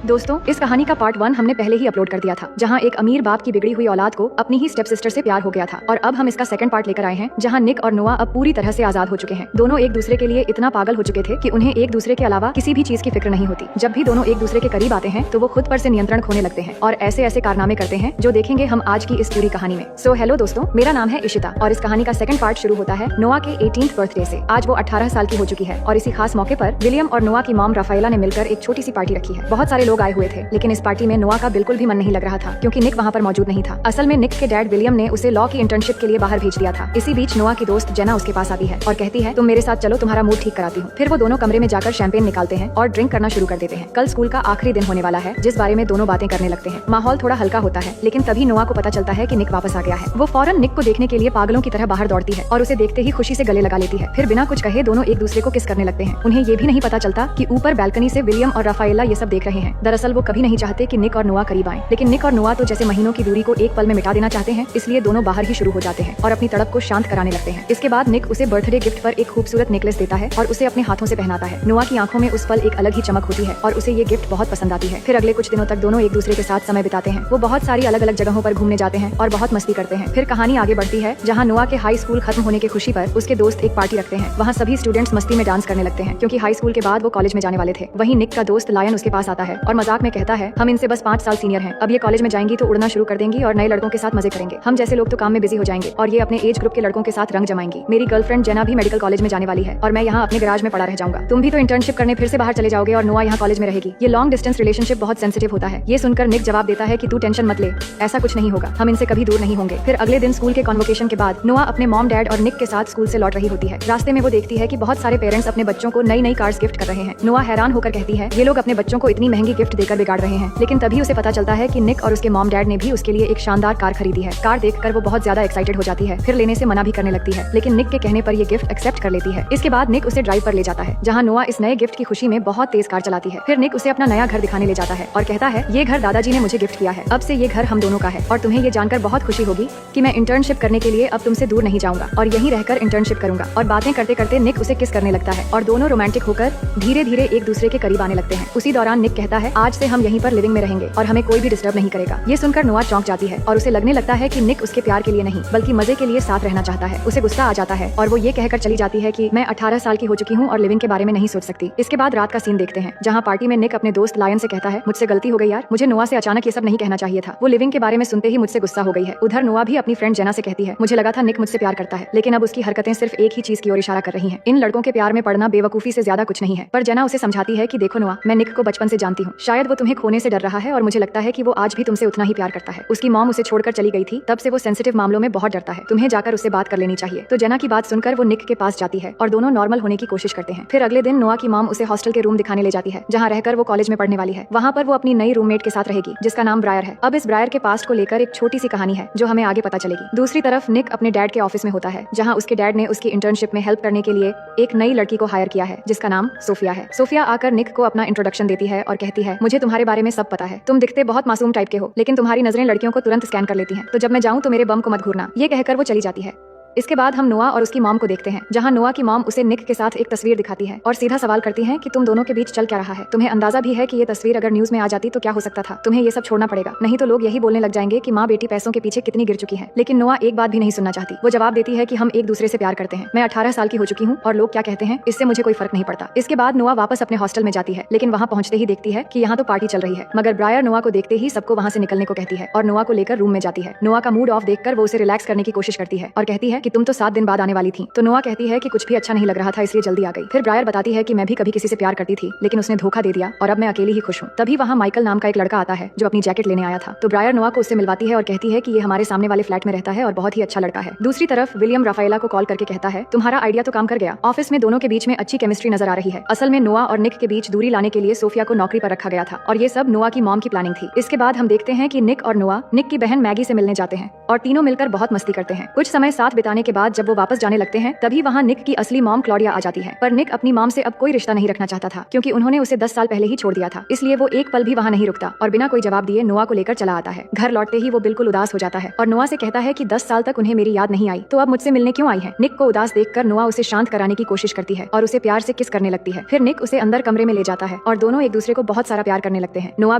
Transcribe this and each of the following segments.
दोस्तों, इस कहानी का पार्ट 1 हमने पहले ही अपलोड कर दिया था, जहां एक अमीर बाप की बिगड़ी हुई औलाद को अपनी ही स्टेप सिस्टर से प्यार हो गया था। और अब हम इसका सेकंड पार्ट लेकर आए हैं, जहां निक और नोआ अब पूरी तरह से आजाद हो चुके हैं। दोनों एक दूसरे के लिए इतना पागल हो चुके थे कि उन्हें एक दूसरे के अलावा किसी भी चीज की फिक्र नहीं होती। जब भी दोनों एक दूसरे के करीब आते हैं तो वो खुद पर से नियंत्रण खोने लगते हैं और ऐसे ऐसे कारनामे करते हैं जो देखेंगे हम आज की इस पूरी कहानी में। सो हेलो दोस्तों, मेरा नाम है इशिता और इस कहानी का सेकंड पार्ट शुरू होता है नोआ के 18th बर्थडे से। आज वो 18 साल की हो चुकी है और इसी खास मौके पर विलियम और नोआ की मॉम राफाएला ने मिलकर एक छोटी सी पार्टी रखी है। बहुत सारे लोग आए हुए थे, लेकिन इस पार्टी में नोआ का बिल्कुल भी मन नहीं लग रहा था क्योंकि निक वहाँ पर मौजूद नहीं था। असल में निक के डैड विलियम ने उसे लॉ की इंटर्नशिप के लिए बाहर भेज दिया था। इसी बीच नोआ की दोस्त जेना उसके पास आती है और कहती है, तुम मेरे साथ चलो, तुम्हारा मूड ठीक कराती हूँ। फिर वो दोनों कमरे में जाकर शैंपेन निकालते हैं और ड्रिंक करना शुरू कर देते हैं। कल स्कूल का आखिरी दिन होने वाला है, जिस बारे में दोनों बातें करने लगते हैं। माहौल थोड़ा हल्का होता है, लेकिन तभी नोआ को पता चलता है कि निक वापस आ गया है। वो फौरन निक को देखने के लिए पागलों की तरह बाहर दौड़ती है और उसे देखते ही खुशी से गले लगा लेती है। फिर बिना कुछ कहे दोनों एक दूसरे को किस करने लगते हैं। उन्हें ये भी नहीं पता चलता कि ऊपर बालकनी से विलियम और राफाएला ये सब देख रहे हैं। दरअसल वो कभी नहीं चाहते कि निक और नोआ करीब आएं, लेकिन निक और नोआ तो जैसे महीनों की दूरी को एक पल में मिटा देना चाहते हैं, इसलिए दोनों बाहर ही शुरू हो जाते हैं और अपनी तड़प को शांत कराने लगते हैं। इसके बाद निक उसे बर्थडे गिफ्ट पर एक खूबसूरत नेकलेस देता है और उसे अपने हाथों से पहनाता है। नोआ की आंखों में उस पल एक अलग ही चमक होती है और उसे ये गिफ्ट बहुत पसंद आती है। फिर अगले कुछ दिनों तक दोनों एक दूसरे के साथ समय बिताते हैं। वो बहुत सारी अलग अलग जगहों पर घूमने जाते हैं और बहुत मस्ती करते हैं। फिर कहानी आगे बढ़ती है, जहाँ नोआ के हाई स्कूल खत्म होने की खुशी पर उसके दोस्त एक पार्टी रखते हैं। वहाँ सभी स्टूडेंट्स मस्ती में डांस करने लगते हैं क्योंकि हाई स्कूल के बाद वो कॉलेज में जाने वाले थे। वहीं निक का दोस्त लायन उसके पास आता है और मजाक में कहता है, हम इनसे बस 5 साल सीनियर हैं। अब ये कॉलेज में जाएंगी तो उड़ना शुरू कर देंगी और नए लड़कों के साथ मजे करेंगे। हम जैसे लोग तो काम में बिजी हो जाएंगे और ये अपने एज ग्रुप के लड़कों के साथ रंग जमाएंगी। मेरी गर्लफ्रेंड जेना भी मेडिकल कॉलेज में जाने वाली है और मैं यहाँ अपने गैराज में पड़ा रह जाऊंगा। तुम भी तो इंटर्नशिप करने फिर से बाहर चले जाओगे और नोआ यहाँ कॉलेज में रहेगी। ये लॉन्ग डिस्टेंस रिलेशनशिप बहुत सेंसिटिव होता है। ये सुनकर निक जवाब देता है कि तू टेंशन मत ले, ऐसा कुछ नहीं होगा, हम इनसे कभी दूर नहीं होंगे। फिर अगले दिन स्कूल के कॉन्वोकेशन के बाद नोआ अपने मॉम डैड और निक के साथ स्कूल से लौट रही होती है। रास्ते में वो देखती है कि बहुत सारे पेरेंट्स अपने बच्चों को नई नई कार्स गिफ्ट कर रहे हैं। नोआ हैरान होकर कहती है, ये लोग अपने बच्चों को इतनी महंगी गिफ्ट देकर बिगाड़ रहे हैं। लेकिन तभी उसे पता चलता है कि निक और उसके मॉम डैड ने भी उसके लिए एक शानदार कार खरीदी है। कार देखकर वो बहुत ज्यादा एक्साइटेड हो जाती है। फिर लेने से मना भी करने लगती है, लेकिन निक के कहने पर ये गिफ्ट एक्सेप्ट कर लेती है। इसके बाद निक उसे ड्राइव पर ले जाता है, जहाँ नोआ इस नए गिफ्ट की खुशी में बहुत तेज कार चलाती है। फिर निक उसे अपना नया घर दिखाने ले जाता है और कहता है, ये घर दादाजी ने मुझे गिफ्ट किया है। अब से ये घर हम दोनों का है और तुम्हें ये जानकर बहुत खुशी होगी कि मैं इंटर्नशिप करने के लिए अब तुमसे दूर नहीं जाऊंगा और यहीं रहकर इंटर्नशिप करूंगा। और बातें करते करते निक उसे किस करने लगता है और दोनों रोमांटिक होकर धीरे धीरे एक दूसरे के करीब आने लगते हैं। उसी दौरान निक कहता है, आज से हम यहीं पर लिविंग में रहेंगे और हमें कोई भी डिस्टर्ब नहीं करेगा। ये सुनकर नोआ चौंक जाती है और उसे लगने लगता है कि निक उसके प्यार के लिए नहीं बल्कि मजे के लिए साथ रहना चाहता है। उसे गुस्सा आ जाता है और वो ये कहकर चली जाती है कि मैं 18 साल की हो चुकी हूँ और लिविंग के बारे में नहीं सोच सकती। इसके बाद रात का सीन देखते हैं, जहाँ पार्टी में निक अपने दोस्त लायन से कहता है, मुझसे गलती हो गई यार, मुझे नोआ से अचानक ये सब नहीं कहना चाहिए था। वो लिविंग के बारे में सुनते ही मुझसे गुस्सा हो गई है। उधर नोआ भी अपनी फ्रेंड जेना से कहती है, मुझे लगा था निक मुझसे प्यार करता है, लेकिन अब उसकी हरकतें सिर्फ एक ही चीज की ओर इशारा कर रही हैं। इन लड़कों के प्यार में पड़ना बेवकूफी से ज्यादा कुछ नहीं है। पर जेना उसे समझाती है कि देखो नोआ, मैं निक को बचपन से जानती हूँ, शायद वो तुम्हें खोने से डर रहा है और मुझे लगता है कि वो आज भी तुमसे उतना ही प्यार करता है। उसकी मॉम उसे छोड़कर चली गई थी, तब से वो सेंसिटिव मामलों में बहुत डरता है। तुम्हें जाकर उससे बात कर लेनी चाहिए। तो जेना की बात सुनकर वो निक के पास जाती है और दोनों नॉर्मल होने की कोशिश करते हैं। फिर अगले दिन नोआ की मॉम उसे हॉस्टल के रूम दिखाने ले जाती है, जहाँ रहकर वो कॉलेज में पढ़ने वाली है। वहाँ पर वो अपनी नई रूममेट के साथ रहेगी, जिसका नाम ब्रायर है। अब इस ब्रायर के पास्ट को लेकर एक छोटी सी कहानी है जो हमें आगे पता चलेगी। दूसरी तरफ निक अपने डैड के ऑफिस में होता है, जहाँ उसके डैड ने उसकी इंटर्नशिप में हेल्प करने के लिए एक नई लड़की को हायर किया है, जिसका नाम सोफिया है। सोफिया आकर निक को अपना इंट्रोडक्शन देती है और कहती है, मुझे तुम्हारे बारे में सब पता है, तुम दिखते बहुत मासूम टाइप के हो, लेकिन तुम्हारी नजरें लड़कियों को तुरंत स्कैन कर लेती हैं। तो जब मैं जाऊँ तो मेरे बम को मत घूरना। ये कहकर वो चली जाती है। इसके बाद हम नोआ और उसकी मॉम को देखते हैं, जहाँ नोआ की मॉम उसे निक के साथ एक तस्वीर दिखाती है और सीधा सवाल करती है कि तुम दोनों के बीच चल क्या रहा है। तुम्हें अंदाजा भी है कि ये तस्वीर अगर न्यूज में आ जाती तो क्या हो सकता था। तुम्हें ये सब छोड़ना पड़ेगा, नहीं तो लोग यही बोलने लग जाएंगे कि माँ बेटी पैसों के पीछे कितनी गिर चुकी है। लेकिन नोआ एक बात भी नहीं सुनना चाहती। वो जवाब देती है कि हम एक दूसरे से प्यार करते हैं। मैं 18 साल की हो चुकी हूँ और लोग क्या कहते हैं इससे मुझे कोई फर्क नहीं पड़ता। इसके बाद नोआ वापस अपने हॉस्टल में जाती है, लेकिन वहाँ पहुंचते ही देखती है कि यहाँ तो पार्टी चल रही है। मगर ब्रायर नोआ को देखते ही सबको वहाँ से निकलने को कहती है और नोआ को लेकर रूम में जाती है। नोआ का मूड ऑफ देखकर वो उसे रिलैक्स करने की कोशिश करती है और कहती है कि तुम तो 7 दिन बाद आने वाली थी। तो नोआ कहती है कि कुछ भी अच्छा नहीं लग रहा था, इसलिए जल्दी आ गई। फिर ब्रायर बताती है कि मैं भी कभी किसी से प्यार करती थी, लेकिन उसने धोखा दे दिया और अब मैं अकेली ही खुश हूँ। तभी वहाँ माइकल नाम का एक लड़का आता है जो अपनी जैकेट लेने आया था। तो ब्रायर नोआ को उससे मिलवाती है और कहती है कि ये हमारे सामने वाले फ्लैट में रहता है और बहुत ही अच्छा लड़का है। दूसरी तरफ विलियम राफाएला को कॉल करके कहता है, तुम्हारा आइडिया तो काम कर गया। ऑफिस में दोनों के बीच में अच्छी केमिस्ट्री नजर आ रही है। असल में नोआ और निक के बीच दूरी लाने के लिए सोफिया को नौकरी पर रखा गया था और ये सब नोआ की मॉम की प्लानिंग थी। इसके बाद हम देखते हैं कि निक और नोआ निक की बहन मैगी से मिलने जाते हैं और तीनों मिलकर बहुत मस्ती करते हैं। कुछ समय साथ बिताने बुलाने के बाद जब वो वापस जाने लगते हैं तभी वहाँ निक की असली मॉम क्लॉडिया आ जाती है। पर निक अपनी मॉम से अब कोई रिश्ता नहीं रखना चाहता था क्योंकि उन्होंने उसे 10 साल पहले ही छोड़ दिया था। इसलिए वो एक पल भी वहाँ नहीं रुकता और बिना कोई जवाब दिए नोआ को लेकर चला आता है। घर लौटते ही वो बिल्कुल उदास हो जाता है और नोआ से कहता है कि 10 साल तक उन्हें मेरी याद नहीं आई तो अब मुझसे मिलने क्यों आई है। निक को उदास देखकर नोआ उसे शांत कराने की कोशिश करती है और उसे प्यार से किस करने लगती है। फिर निक उसे अंदर कमरे में ले जाता है और दोनों एक दूसरे को बहुत सारा प्यार करने लगते हैं। नोआ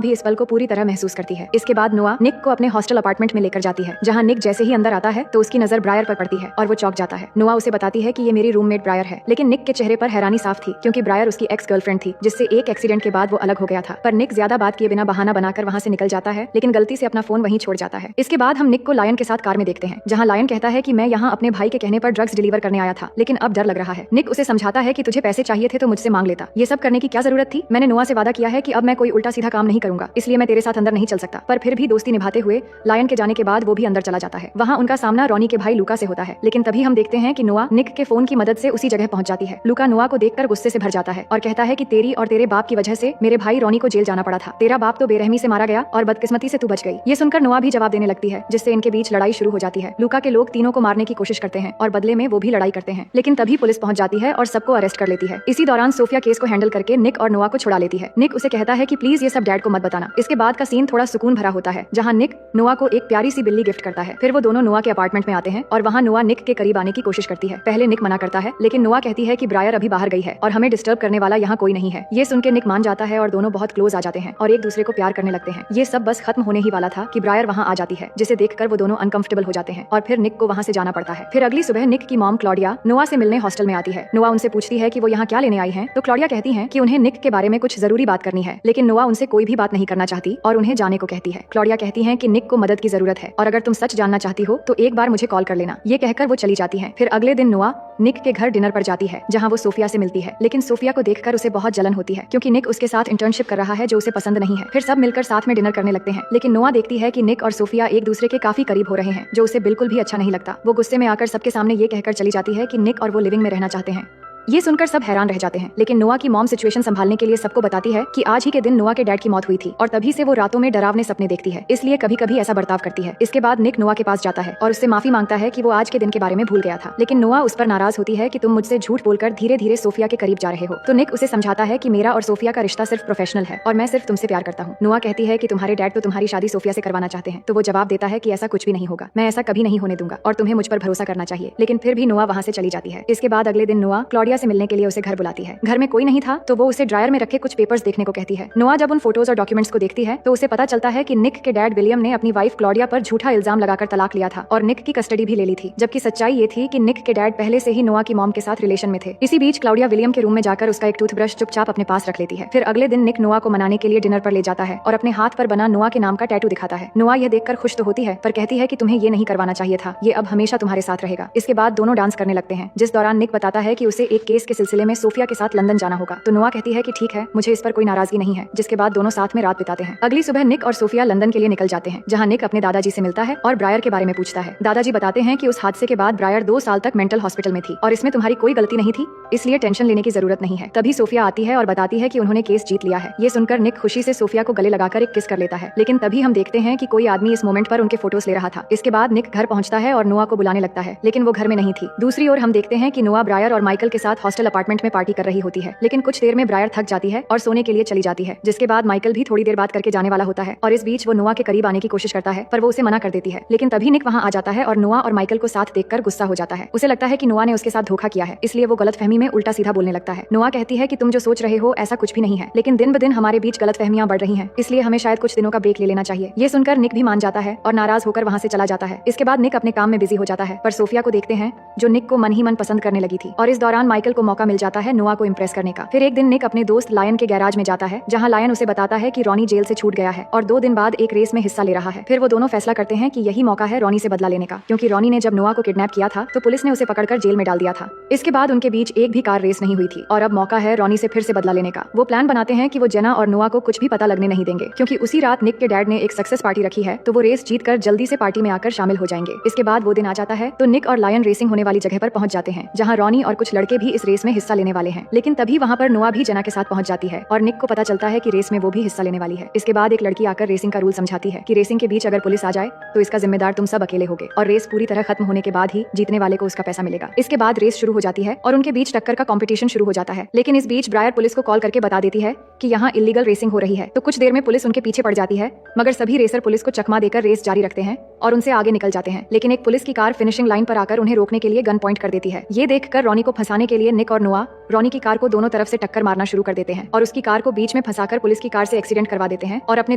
भी इस पल को पूरी तरह महसूस करती है। इसके बाद नोआ निक को अपने हॉस्टल अपार्टमेंट में लेकर जाती है, जहाँ निक जैसे ही अंदर आता है तो उसकी नजर ब्रायर पर पड़ती है और वो चौंक जाता है। नोआ उसे बताती है कि ये मेरी रूममेट ब्रायर है, लेकिन निक के चेहरे पर हैरानी साफ थी क्योंकि ब्रायर उसकी एक्स गर्लफ्रेंड थी जिससे एक एक्सीडेंट के बाद वो अलग हो गया था। पर निक ज्यादा बात किए बिना बहाना बनाकर वहाँ से निकल जाता है, लेकिन गलती से अपना फोन वहीं छोड़ जाता है। इसके बाद हम निक को लायन के साथ कार में देखते हैं, जहाँ लायन कहता है कि मैं यहाँ अपने भाई के कहने पर ड्रग्स डिलीवर करने आया था, लेकिन अब डर लग रहा है। निक उसे समझाता है कि तुझे पैसे चाहिए थे तो मुझसे मांग लेता, ये सब करने की क्या जरूरत थी। मैंने नोआ से वादा किया है कि अब मैं कोई उल्टा सीधा काम नहीं करूंगा, इसलिए मैं तेरे साथ अंदर नहीं चल सकता। पर फिर भी दोस्ती निभाते हुए लायन के जाने के बाद वो भी अंदर चला जाता है। वहाँ उनका सामना रॉनी के भाई लूका से होता है, लेकिन तभी हम देखते हैं कि नोआ निक के फोन की मदद से उसी जगह पहुंच जाती है। लूका नोआ को देखकर गुस्से से भर जाता है और कहता है कि तेरी और तेरे बाप की वजह से मेरे भाई रॉनी को जेल जाना पड़ा था। तेरा बाप तो बेरहमी से मारा गया और बदकिस्मती से तू बच गई। ये सुनकर नोआ भी जवाब देने लगती है, जिससे इनके बीच लड़ाई शुरू हो जाती है। लूका के लोग तीनों को मारने की कोशिश करते हैं और बदले में वो भी लड़ाई करते हैं, लेकिन तभी पुलिस पहुंच जाती है और सबको अरेस्ट कर लेती है। इसी दौरान सोफिया केस को हैंडल करके निक और नोआ को छुड़ा लेती है। निक उसे कहता है कि प्लीज ये सब डैड को मत बताना। इसके बाद का सीन थोड़ा सुकून भरा होता है, जहाँ निक नोआ को एक प्यारी सी बिल्ली गिफ्ट करता है। फिर वो दोनों नोआ के अपार्टमेंट में आते हैं और वहाँ नोआ निक के करीब आने की कोशिश करती है। पहले निक मना करता है, लेकिन नोआ कहती है कि ब्रायर अभी बाहर गई है और हमें डिस्टर्ब करने वाला यहाँ कोई नहीं है। ये सुन के निक मान जाता है और दोनों बहुत क्लोज आ जाते हैं और एक दूसरे को प्यार करने लगते हैं। ये सब बस खत्म होने ही वाला था कि ब्रायर वहाँ आ जाती है, जिसे देखकर वो दोनों अनकंफर्टेबल हो जाते हैं और फिर निक को वहाँ से जाना पड़ता है। फिर अगली सुबह निक की मॉम क्लॉडिया नोआ से मिलने हॉस्टल में आती है। नोआ उनसे पूछती है कि वो यहाँ क्या लेने आई हैं, तो क्लॉडिया कहती हैं कि उन्हें निक के बारे में कुछ जरूरी बात करनी है, लेकिन नोआ उनसे कोई भी बात नहीं करना चाहती और उन्हें जाने को कहती है। क्लॉडिया कहती है कि निक को मदद की जरूरत है और अगर तुम सच जानना चाहती हो तो एक बार मुझे कॉल कर लेना। ये कहकर वो चली जाती है। फिर अगले दिन नोआ निक के घर डिनर पर जाती है, जहाँ वो सोफिया से मिलती है, लेकिन सोफिया को देखकर उसे बहुत जलन होती है क्योंकि निक उसके साथ इंटर्नशिप कर रहा है जो उसे पसंद नहीं है। फिर सब मिलकर साथ में डिनर करने लगते हैं, लेकिन नोआ देखती है कि निक और सोफिया एक दूसरे के काफी करीब हो रहे हैं, जो उसे बिल्कुल भी अच्छा नहीं लगता। वो गुस्से में आकर सबके सामने ये कहकर चली जाती है कि निक और वो लिविंग में रहना चाहते हैं। ये सुनकर सब हैरान रह जाते हैं, लेकिन नोआ की मॉम सिचुएशन संभालने के लिए सबको बताती है कि आज ही के दिन नोआ के डैड की मौत हुई थी और तभी से वो रातों में डरावने सपने देखती है, इसलिए कभी कभी ऐसा बर्ताव करती है। इसके बाद निक नोआ के पास जाता है और उससे माफी मांगता है कि वो आज के दिन के बारे में भूल गया था, लेकिन नोआ उस पर नाराज होती है कि तुम मुझसे झूठ बोलकर धीरे धीरे सोफिया के करीब जा रहे हो। तो निक उसे समझाता है कि मेरा और सोफिया का रिश्ता सिर्फ प्रोफेशनल है और मैं सिर्फ तुमसे प्यार करता हूँ। नोआ कहती है कि तुम्हारे डैड तो तुम्हारी शादी सोफिया से करवाना चाहते हैं, तो वो जवाब देता है कि ऐसा कुछ भी नहीं होगा, मैं ऐसा कभी नहीं होने दूंगा और तुम्हें मुझ पर भरोसा करना चाहिए। लेकिन फिर भी नोआ वहाँ से चली जाती है। इसके बाद अगले दिन नोआ क्लॉडिया से मिलने के लिए उसे घर बुलाती है। घर में कोई नहीं था तो वो उसे ड्रायर में रखे कुछ पेपर्स देखने को कहती है। नोआ जब उन फोटोज और डॉक्यूमेंट्स को देखती है तो उसे पता चलता है कि निक के डैड विलियम ने अपनी वाइफ क्लॉडिया पर झूठा इल्जाम लगाकर तलाक लिया था और निक की कस्टडी भी ले ली थी, जबकि सच्चाई ये थी कि निक के डैड पहले से ही नोआ की मॉम के साथ रिलेशन में थे। इसी बीच क्लॉडिया विलियम के रूम में जाकर उसका एक टूथब्रश चुपचाप अपने पास रख लेती है। फिर अगले दिन निक नोआ को मनाने के लिए डिनर पर ले जाता है और अपने हाथ पर बना नोआ के नाम का टैटू दिखाता है। नोआ यह देखकर खुश तो होती है, पर कहती है कि तुम्हें ये नहीं करवाना चाहिए था, ये अब हमेशा तुम्हारे साथ रहेगा। इसके बाद दोनों डांस करने लगते हैं, जिस दौरान निक बताता है कि उसे एक केस के सिलसिले में सोफिया के साथ लंदन जाना होगा। तो नोआ कहती है कि ठीक है, मुझे इस पर कोई नाराजगी नहीं है, जिसके बाद दोनों साथ में रात बिताते हैं। अगली सुबह निक और सोफिया लंदन के लिए निकल जाते हैं, जहां निक अपने दादाजी से मिलता है और ब्रायर के बारे में पूछता है। दादाजी बताते हैं कि उस हादसे के बाद ब्रायर 2 साल तक मेंटल हॉस्पिटल में थी और इसमें तुम्हारी कोई गलती नहीं थी, इसलिए टेंशन लेने की जरूरत नहीं है। तभी सोफिया आती है और बताती है कि उन्होंने केस जीत लिया है। ये सुनकर निक खुशी से सोफिया को गले लगाकर एक किस कर लेता है, लेकिन तभी हम देखते हैं कि कोई आदमी इस मोमेंट पर उनके फोटोज ले रहा था। इसके बाद निक घर पहुंचता है और नोआ को बुलाने लगता है, लेकिन वो घर में नहीं थी। दूसरी ओर हम देखते हैं कि नोआ ब्रायर और माइकल के साथ हॉस्टल अपार्टमेंट में पार्टी कर रही होती है, लेकिन कुछ देर में ब्रायर थक जाती है और सोने के लिए चली जाती है, जिसके बाद माइकल भी थोड़ी देर बात करके जाने वाला होता है और इस बीच वो नोआ के करीब आने की कोशिश करता है, पर वो उसे मना कर देती है। लेकिन तभी निक वहाँ आ जाता है और नोआ और माइकल को साथ देखकर गुस्सा हो जाता है। उसे लगता है कि नोआ ने उसके साथ धोखा किया है, इसलिए वो गलतफहमी में उल्टा सीधा बोलने लगता है। नोआ कहती है कि तुम जो सोच रहे हो ऐसा कुछ भी नहीं है, लेकिन दिन ब दिन हमारे बीच गलतफहमियां बढ़ रही हैं, इसलिए हमें शायद कुछ दिनों का ब्रेक ले लेना चाहिए। ये सुनकर निक भी मान जाता है और नाराज होकर वहाँ से चला जाता है। इसके बाद निक अपने काम में बिजी हो जाता है, पर सोफिया को देखते हैं जो निक को मन ही मन पसंद करने लगी थी और इस दौरान माइकल को मौका मिल जाता है नोआ को इम्प्रेस करने का। फिर एक दिन निक अपने दोस्त लायन के गैराज में जाता है, जहाँ लायन उसे बताता है कि रॉनी जेल से छूट गया है और 2 दिन बाद एक रेस में हिस्सा ले रहा है। फिर वो दोनों फैसला करते हैं कि यही मौका है रॉनी से बदला लेने का, क्योंकि रॉनी ने जब नोआ को किडनैप किया था तो पुलिस ने उसे पकड़कर जेल में डाल दिया था। इसके बाद उनके बीच एक भी कार रेस नहीं हुई थी और अब मौका है रॉनी से फिर से बदला लेने का। वो प्लान बनाते हैं कि वो जेना और नोआ को कुछ भी पता लगने नहीं देंगे, क्योंकि उसी रात निक के डैड ने एक सक्सेस पार्टी रखी है, तो वो रेस जीतकर जल्दी से पार्टी में आकर शामिल हो जाएंगे। इसके बाद वो दिन आ जाता है तो निक और लायन रेसिंग होने वाली जगह पर पहुंच जाते हैं, जहाँ रॉनी और कुछ लड़के भी भी इस रेस में हिस्सा लेने वाले हैं। लेकिन तभी वहाँ पर नोआ भी जेना के साथ पहुंच जाती है और निक को पता चलता है कि रेस में वो भी हिस्सा लेने वाली है। इसके बाद एक लड़की आकर रेसिंग का रूल समझाती है कि रेसिंग के बीच अगर पुलिस आ जाए तो इसका जिम्मेदार तुम सब अकेले होगे और रेस पूरी तरह खत्म होने के बाद ही जीतने वाले को उसका पैसा मिलेगा। इसके बाद रेस शुरू हो जाती है और उनके बीच टक्कर का कंपटीशन शुरू हो जाता है। लेकिन इस बीच ब्रायर पुलिस को कॉल करके बता देती है कि यहाँ इलीगल रेसिंग हो रही है। तो कुछ देर में पुलिस उनके पीछे पड़ जाती है, मगर सभी रेसर पुलिस को चकमा देकर रेस जारी रखते हैं और उनसे आगे निकल जाते हैं। लेकिन एक पुलिस की कार फिनिशिंग लाइन पर आकर उन्हें रोकने के लिए गन पॉइंट कर देती है। ये देखकर रॉनी को फंसाने के लिए निक और नोआ रॉनी की कार को दोनों तरफ से टक्कर मारना शुरू कर देते हैं और उसकी कार को बीच में फंसाकर पुलिस की कार से एक्सीडेंट करवा देते हैं और अपने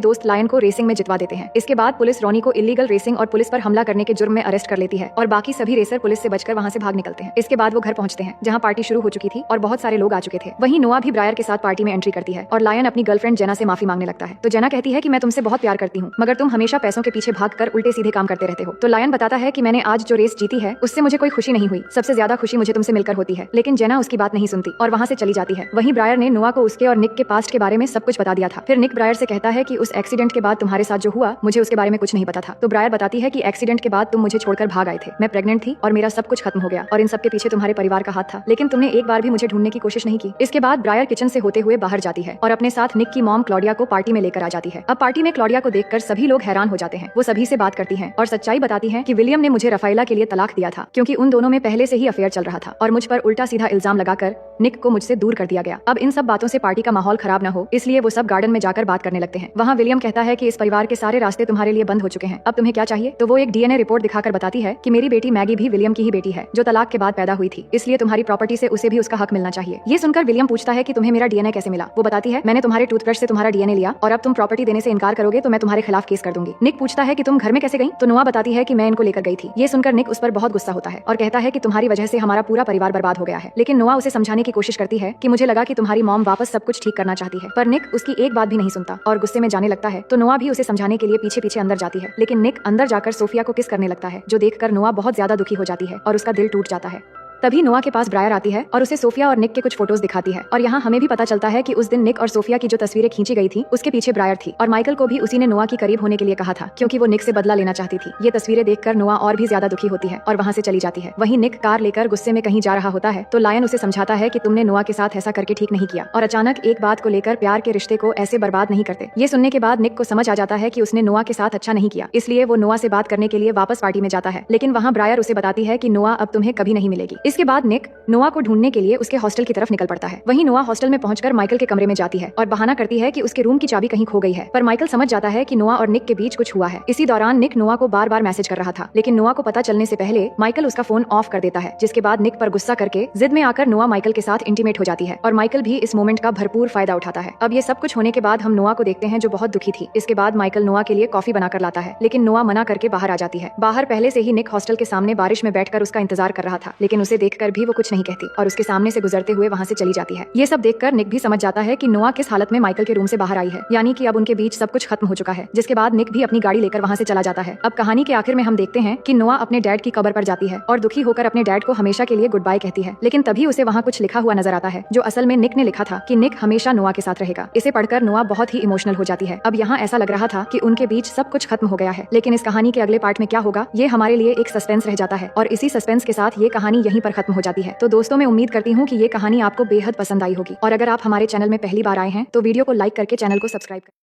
दोस्त लायन को रेसिंग में जितवा देते हैं। इसके बाद पुलिस रॉनी को इलीगल रेसिंग और पुलिस पर हमला करने के जुर्म में अरेस्ट कर लेती है और बाकी सभी रेसर पुलिस से बचकर वहाँ से भाग निकलते हैं। इसके बाद वो घर पहुंचते हैं जहाँ पार्टी शुरू हो चुकी थी और बहुत सारे लोग आ चुके थे। वहीं नोआ भी ब्रायर के साथ पार्टी में एंट्री करती है और लायन अपनी गर्लफ्रेंड जेना से माफी मांगने लगता है। तो जेना कहती है कि मैं तुमसे बहुत प्यार करती हूँ, मगर तुम हमेशा पैसों के पीछे भागकर उल्टे सीधे काम करते रहते हो। तो लायन बताता है कि मैंने आज जो रेस जीती है उससे मुझे कोई खुशी नहीं हुई, सबसे ज्यादा खुशी मुझे तुमसे मिलकर होती है। लेकिन जेना उसकी बात नहीं सुनती और वहाँ से चली जाती है। वहीं ब्रायर ने नोआ को उसके और निक के पास्ट के बारे में सब कुछ बता दिया था। फिर निक ब्रायर से कहता है कि उस एक्सीडेंट के बाद तुम्हारे साथ जो हुआ मुझे उसके बारे में कुछ नहीं पता था। तो ब्रायर बताती है कि एक्सीडेंट के बाद तुम मुझे छोड़कर भाग आए थे, मैं प्रेग्नेंट थी और मेरा सब कुछ खत्म हो गया और इन सब के पीछे तुम्हारे परिवार का हाथ था, लेकिन तुमने एक बार भी मुझे ढूंढने की कोशिश नहीं की। इसके बाद ब्रायर किचन से होते हुए बाहर जाती है और अपने साथ निक की मॉम क्लॉडिया को पार्टी में लेकर आ जाती है। अब पार्टी में क्लॉडिया को देखकर सभी लोग हैरान हो जाते हैं। वो सभी से बात करती है और सच्चाई बताती है कि विलियम ने मुझे रफाइला के लिए तलाक दिया था क्योंकि उन दोनों में पहले से ही अफेयर चल रहा था और मुझ पर उल्टा सीधा इल्जाम लगाकर निक को मुझसे दूर कर दिया गया। अब इन सब बातों से पार्टी का माहौल खराब न हो इसलिए वो सब गार्डन में जाकर बात करने लगते हैं। वहाँ विलियम कहता है कि इस परिवार के सारे रास्ते तुम्हारे लिए बंद हो चुके हैं, अब तुम्हें क्या चाहिए? तो वो एक डीएनए रिपोर्ट दिखाकर बताती है कि मेरी बेटी मैगी भी विलियम की ही बेटी है जो तलाक के बाद पैदा हुई थी, इसलिए तुम्हारी प्रॉपर्टी से उसे भी उसका हक मिलना चाहिए। ये सुनकर विलियम पूछता है कि तुम्हें मेरा डीएनए कैसे मिला? वो बताती है मैंने तुम्हारे टूथब्रश से तुम्हारा डीएनए लिया और अब तुम प्रॉपर्टी देने से इनकार करोगे तो मैं तुम्हारे खिलाफ केस कर दूंगी। निक पूछता है कि तुम घर में कैसे गई? तो नोआ बताती है कि मैं इनको लेकर गई थी। ये सुनकर निक उस पर बहुत गुस्सा होता है और कहता है कि तुम्हारी वजह से हमारा पूरा परिवार बर्बाद हो गया है। लेकिन नोआ उसे समझाने की कोशिश करती है कि मुझे लगा कि तुम्हारी मॉम वापस सब कुछ ठीक करना चाहती है, पर निक उसकी एक बात भी नहीं सुनता और गुस्से में जाने लगता है। तो नोआ भी उसे समझाने के लिए पीछे पीछे अंदर जाती है, लेकिन निक अंदर जाकर सोफिया को किस करने लगता है जो देखकर नोआ बहुत ज्यादा दुखी हो जाती है और उसका दिल टूट जाता है। तभी नोआ के पास ब्रायर आती है और उसे सोफिया और निक के कुछ फोटोज दिखाती है और यहाँ हमें भी पता चलता है कि उस दिन निक और सोफिया की जो तस्वीरें खींची गई थी उसके पीछे ब्रायर थी और माइकल को भी उसी ने नोआ की करीब होने के लिए कहा था क्योंकि वो निक से बदला लेना चाहती थी। ये तस्वीरें देखकर नोआ और भी ज्यादा दुखी होती है और वहाँ से चली जाती है। वहीं निक कार लेकर गुस्से में कहीं जा रहा होता है तो लायन उसे समझाता है कि तुमने नोआ के साथ ऐसा करके ठीक नहीं किया और अचानक एक बात को लेकर प्यार के रिश्ते को ऐसे बर्बाद नहीं करते। ये सुनने के बाद निक को समझ आ जाता है कि उसने नोआ के साथ अच्छा नहीं किया, इसलिए वो नोआ से बात करने के लिए वापस पार्टी में जाता है। लेकिन वहाँ ब्रायर उसे बताती है कि नोआ अब तुम्हें कभी नहीं मिलेगी। इसके बाद निक नोआ को ढूंढने के लिए उसके हॉस्टल की तरफ निकल पड़ता है। वहीं नोआ हॉस्टल में पहुंचकर माइकल के कमरे में जाती है और बहाना करती है कि उसके रूम की चाबी कहीं खो गई है, पर माइकल समझ जाता है कि नोआ और निक के बीच कुछ हुआ है। इसी दौरान निक नोआ को बार बार मैसेज कर रहा था, लेकिन नोआ को पता चलने से पहले माइकल उसका फोन ऑफ कर देता है, जिसके बाद निक पर गुस्सा करके जिद में आकर नोआ माइकल के साथ इंटीमेट हो जाती है और माइकल भी इस मोमेंट का भरपूर फायदा उठाता है। अब ये सब कुछ होने के बाद हम नोआ को देखते हैं जो बहुत दुखी थी। इसके बाद माइकल नोआ के लिए कॉफी बनाकर लाता है, लेकिन नोआ मना करके बाहर आ जाती है। बाहर पहले से ही निक हॉस्टल के सामने बारिश में बैठकर उसका इंतजार कर रहा था, लेकिन उसे देखकर भी वो कुछ नहीं कहती और उसके सामने से गुजरते हुए वहाँ से चली जाती है। ये सब देखकर निक भी समझ जाता है कि नोआ किस हालत में माइकल के रूम से बाहर आई है, यानी कि अब उनके बीच सब कुछ खत्म हो चुका है। जिसके बाद निक भी अपनी गाड़ी लेकर वहाँ से चला जाता है। अब कहानी के आखिर में हम देखते हैं कि नोआ अपने डैड की कब्र पर जाती है और दुखी होकर अपने डैड को हमेशा के लिए गुड बाय कहती है, लेकिन तभी उसे वहाँ कुछ लिखा हुआ नजर आता है जो असल में निक ने लिखा था कि निक हमेशा नोआ के साथ रहेगा। इसे पढ़कर नोआ बहुत ही इमोशनल हो जाती है। अब यहाँ ऐसा लग रहा था कि उनके बीच सब कुछ खत्म हो गया है, लेकिन इस कहानी के अगले पार्ट में क्या होगा ये हमारे लिए एक सस्पेंस रह जाता है और इसी सस्पेंस के साथ ये कहानी यहीं पर खत्म हो जाती है। तो दोस्तों मैं उम्मीद करती हूँ कि ये कहानी आपको बेहद पसंद आई होगी और अगर आप हमारे चैनल में पहली बार आए हैं तो वीडियो को लाइक करके चैनल को सब्सक्राइब करें।